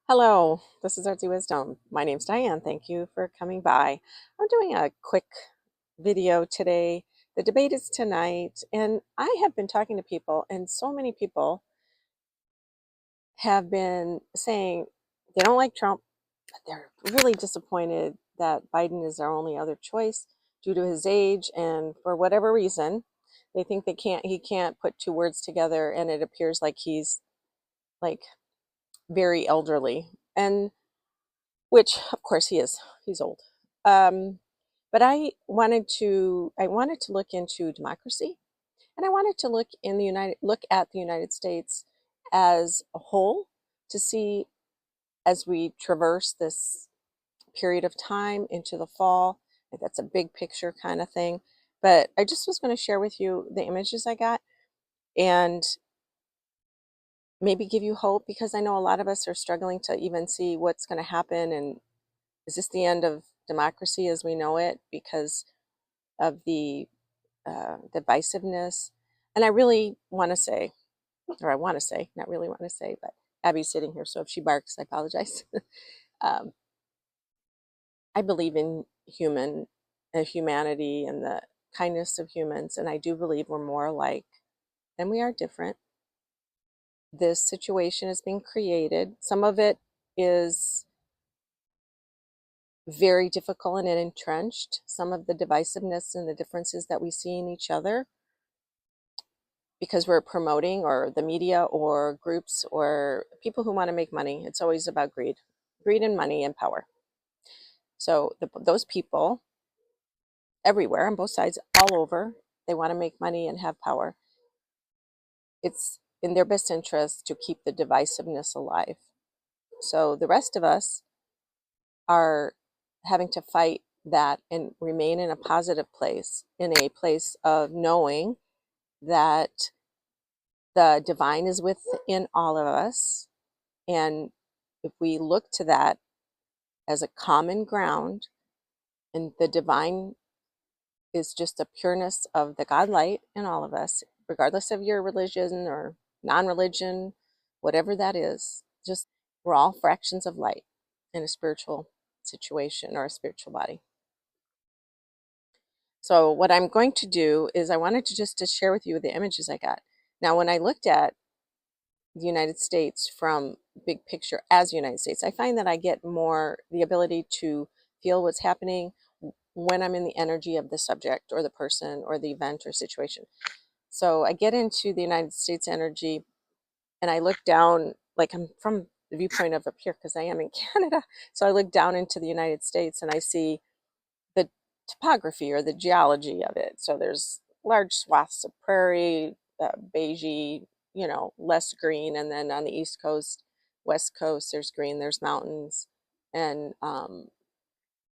Hello, this is Artsy Wisdom. My name's Diane. Thank you for coming by. I'm doing a quick video today. The debate is tonight, and I have been talking to people, and so many people have been saying they don't like Trump, but they're really disappointed that Biden is their only other choice due to his age, and for whatever reason, they think he can't put two words together, and it appears like he's like very elderly. And which of course he is. He's old. But I wanted to look into democracy, and I wanted to look at the United States as a whole to see as we traverse this period of time into the fall. That's a big picture kind of thing. But I just was going to share with you the images I got and maybe give you hope, because I know a lot of us are struggling to even see what's going to happen, and is this the end of democracy as we know it because of the divisiveness? And I really want to say, or I want to say, not really want to say, but Abby's sitting here, so if she barks, I apologize. um, I believe in humanity and the kindness of humans, and I do believe we're more alike than we are different. This situation is being created. Some of it is very difficult and entrenched. Some of the divisiveness and the differences that we see in each other because we're promoting, or the media or groups or people who want to make money. It's always about greed and money and power. So those people everywhere on both sides, all over, they want to make money and have power. It's in their best interest to keep the divisiveness alive. So the rest of us are having to fight that and remain in a positive place, in a place of knowing that the divine is within all of us. And if we look to that as a common ground, and the divine is just the pureness of the God light in all of us, regardless of your religion or non-religion, whatever that is, just we're all fractions of light in a spiritual situation or a spiritual body. So what I'm going to do is I wanted to share with you the images I got. Now, when I looked at the United States from big picture as the United States, I find that I get more the ability to feel what's happening when I'm in the energy of the subject or the person or the event or situation. So I get into the United States energy, and I look down, like I'm from the viewpoint of up here because I am in Canada. So I look down into the United States and I see the topography or the geology of it. So there's large swaths of prairie, beigey, less green. And then on the East Coast, West Coast, there's green, there's mountains, and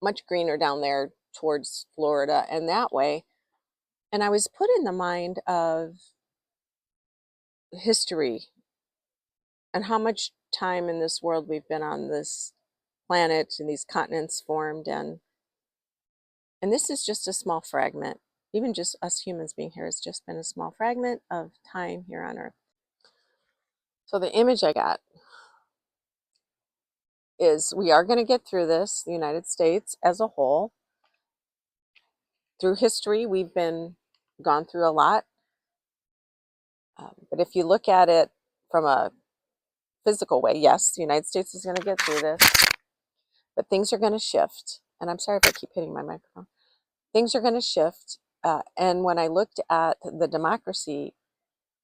much greener down there towards Florida and that way. And I was put in the mind of history and how much time in this world we've been on this planet and these continents formed, and this is just a small fragment. Even just us humans being here has just been a small fragment of time here on Earth. So the image I got is we are going to get through this, the United States as a whole. Through history, we've been gone through a lot. But if you look at it from a physical way, yes, the United States is going to get through this, but things are going to shift. And I'm sorry if I keep hitting my microphone. Things are going to shift. And when I looked at the democracy,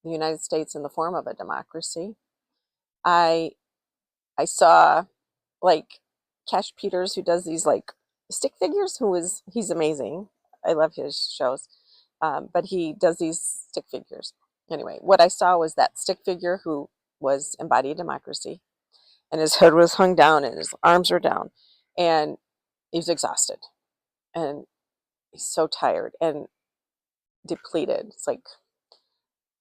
the United States in the form of a democracy, I I saw like Cash Peters, who does these like stick figures, he's amazing. I love his shows. But he does these stick figures. Anyway, what I saw was that stick figure who was embodied democracy, and his head was hung down and his arms were down, and he was exhausted, and he's so tired and depleted. It's like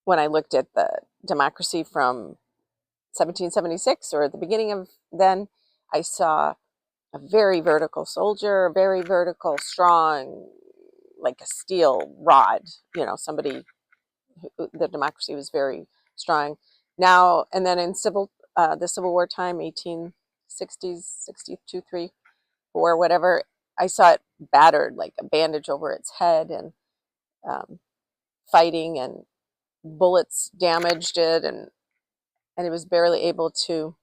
when I looked at the democracy from 1776 or at the beginning of then, I saw a very vertical soldier, very vertical, strong, like a steel rod, somebody, the democracy was very strong. Now, and then in the Civil War time, 60s, 62, 3, 4, whatever. I saw it battered, like a bandage over its head, and fighting, and bullets damaged it, and it was barely able to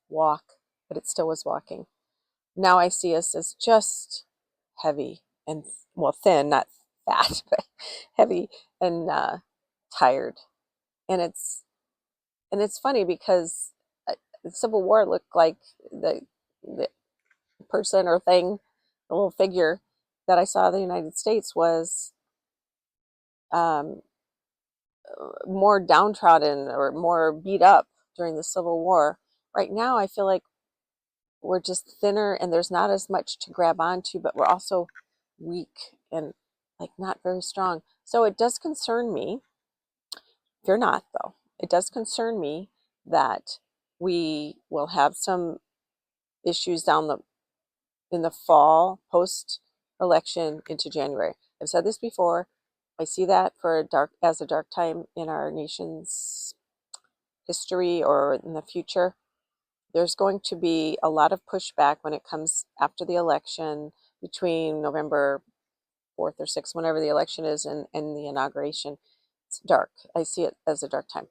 walk, but it still was walking. Now I see us as just heavy and, well, thin, not fat, but heavy and tired. And it's funny because the Civil War looked like the person or thing, the little figure that I saw in the United States was um, more downtrodden or more beat up during the Civil War. Right now, I feel like we're just thinner and there's not as much to grab onto, but we're also weak and like not very strong. So it does concern me. Fear not, though. It does concern me that we will have some issues in the fall, post election into January. I've said this before. I see that for as a dark time in our nation's history or in the future. There's going to be a lot of pushback when it comes after the election between November 4th or 6th, whenever the election is, and the inauguration. It's dark. I see it as a dark time.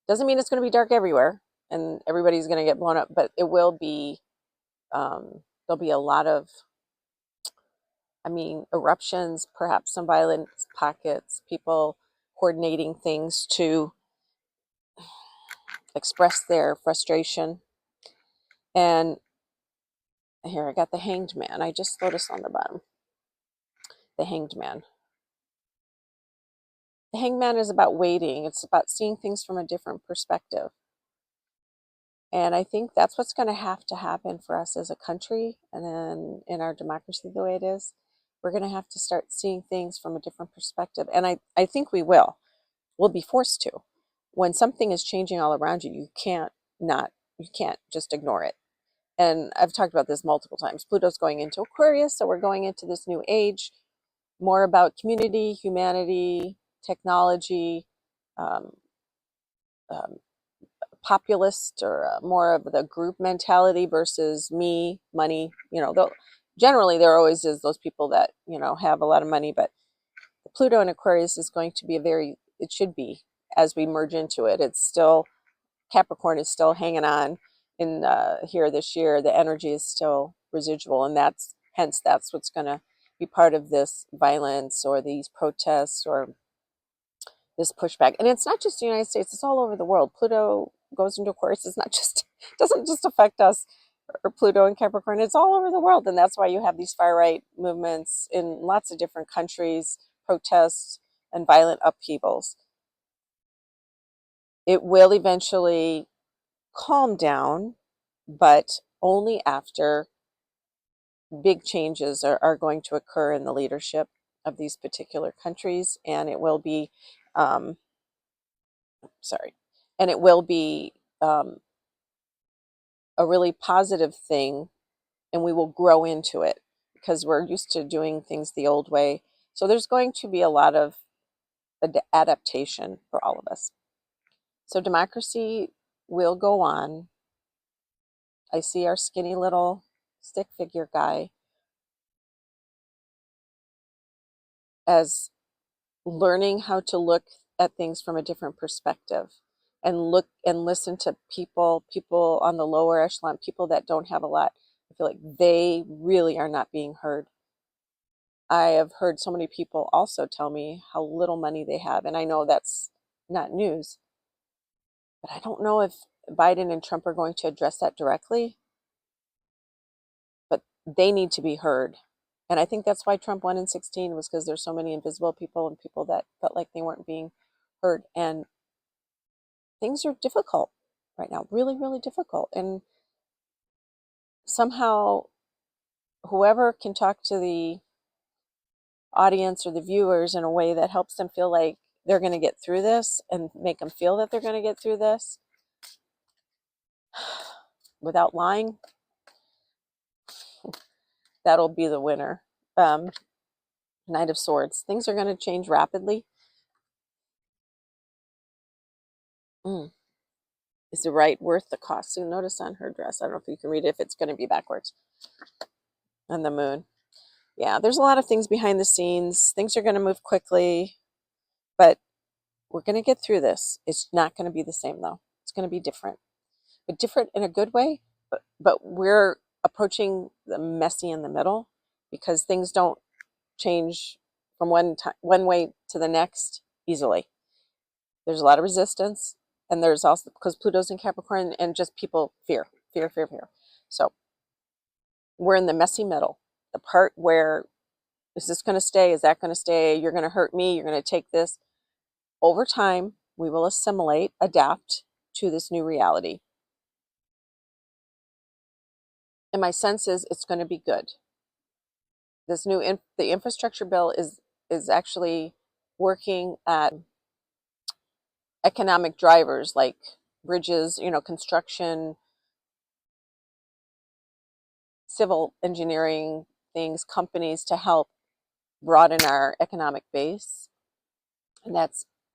Doesn't mean it's going to be dark everywhere and everybody's going to get blown up, but it will be, there'll be a lot of, eruptions, perhaps some violent pockets, people coordinating things to express their frustration. And here I got the Hanged Man. I just noticed on the bottom, the Hanged Man. The Hanged Man is about waiting. It's about seeing things from a different perspective. And I think that's what's going to happen for us as a country, and then in our democracy the way it is. We're going to have to start seeing things from a different perspective. And I think we will. We'll be forced to. When something is changing all around you, you can't just ignore it. And I've talked about this multiple times. Pluto's going into Aquarius, so we're going into this new age, more about community, humanity, technology, um, um, populist, or more of the group mentality versus me, money. Though generally there always is those people that have a lot of money, but Pluto in Aquarius is going to be it should be, as we merge into it. It's still, Capricorn is still hanging on in here this year. The energy is still residual, and that's what's going to be part of this violence or these protests or this pushback. And it's not just the United States, it's all over the world. Pluto goes into Aquarius. It's not just, doesn't just affect us, or Pluto and Capricorn. It's all over the world. And that's why you have these far right movements in lots of different countries, protests and violent upheavals. It will eventually calm down, but only after big changes are going to occur in the leadership of these particular countries. And it will be, sorry, and it will be a really positive thing, and we will grow into it because we're used to doing things the old way. So there's going to be a lot of adaptation for all of us. So democracy will go on. I see our skinny little stick figure guy as learning how to look at things from a different perspective, and look and listen to people on the lower echelon, people that don't have a lot. I feel like they really are not being heard. I have heard so many people also tell me how little money they have, and I know that's not news, but I don't know if Biden and Trump are going to address that directly, but they need to be heard. And I think that's why Trump won in 16, was because there's so many invisible people and people that felt like they weren't being heard. And things are difficult right now, really, really difficult. And somehow, whoever can talk to the audience or the viewers in a way that helps them feel like they're going to get through this, and make them feel that they're going to get through this without lying, that'll be the winner. Knight of Swords. Things are going to change rapidly. Is the right worth the cost? So notice on her dress, I don't know if you can read it, if it's going to be backwards. And the moon. Yeah, there's a lot of things behind the scenes. Things are going to move quickly, but we're going to get through this. It's not going to be the same though. It's going to be different, but different in a good way. But we're approaching the messy in the middle because things don't change from one way to the next easily. There's a lot of resistance, and there's also because Pluto's in Capricorn and just people fear, fear, fear, fear. So we're in the messy middle, the part where is this going to stay? Is that going to stay? You're going to hurt me. You're going to take this. Over time, we will assimilate, adapt to this new reality. And my sense is it's going to be good. This the infrastructure bill is actually working at economic drivers like bridges, construction, civil engineering things, companies to help broaden our economic base. And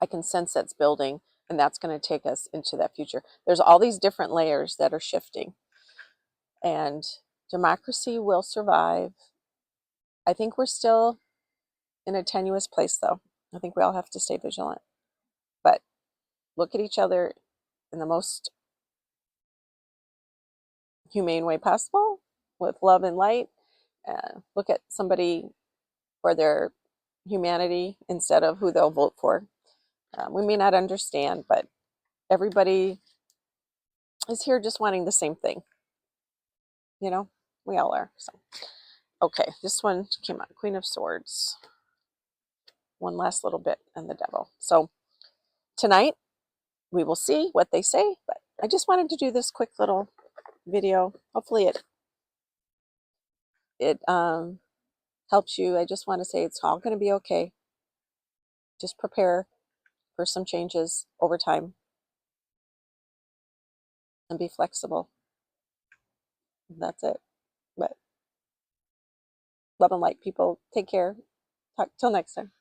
I can sense that's building, and that's going to take us into that future. There's all these different layers that are shifting, and democracy will survive. I think we're still in a tenuous place, though. I think we all have to stay vigilant, but look at each other in the most humane way possible with love and light. Look at somebody for their humanity instead of who they'll vote for. We may not understand, but everybody is here just wanting the same thing. We all are. So, okay, this one came out, Queen of Swords. One last little bit, and the Devil. So tonight we will see what they say, but I just wanted to do this quick little video. Hopefully it helps you. I just want to say it's all going to be okay. Just prepare for some changes over time and be flexible. That's it. But love and light, people. Take care. Talk till next time.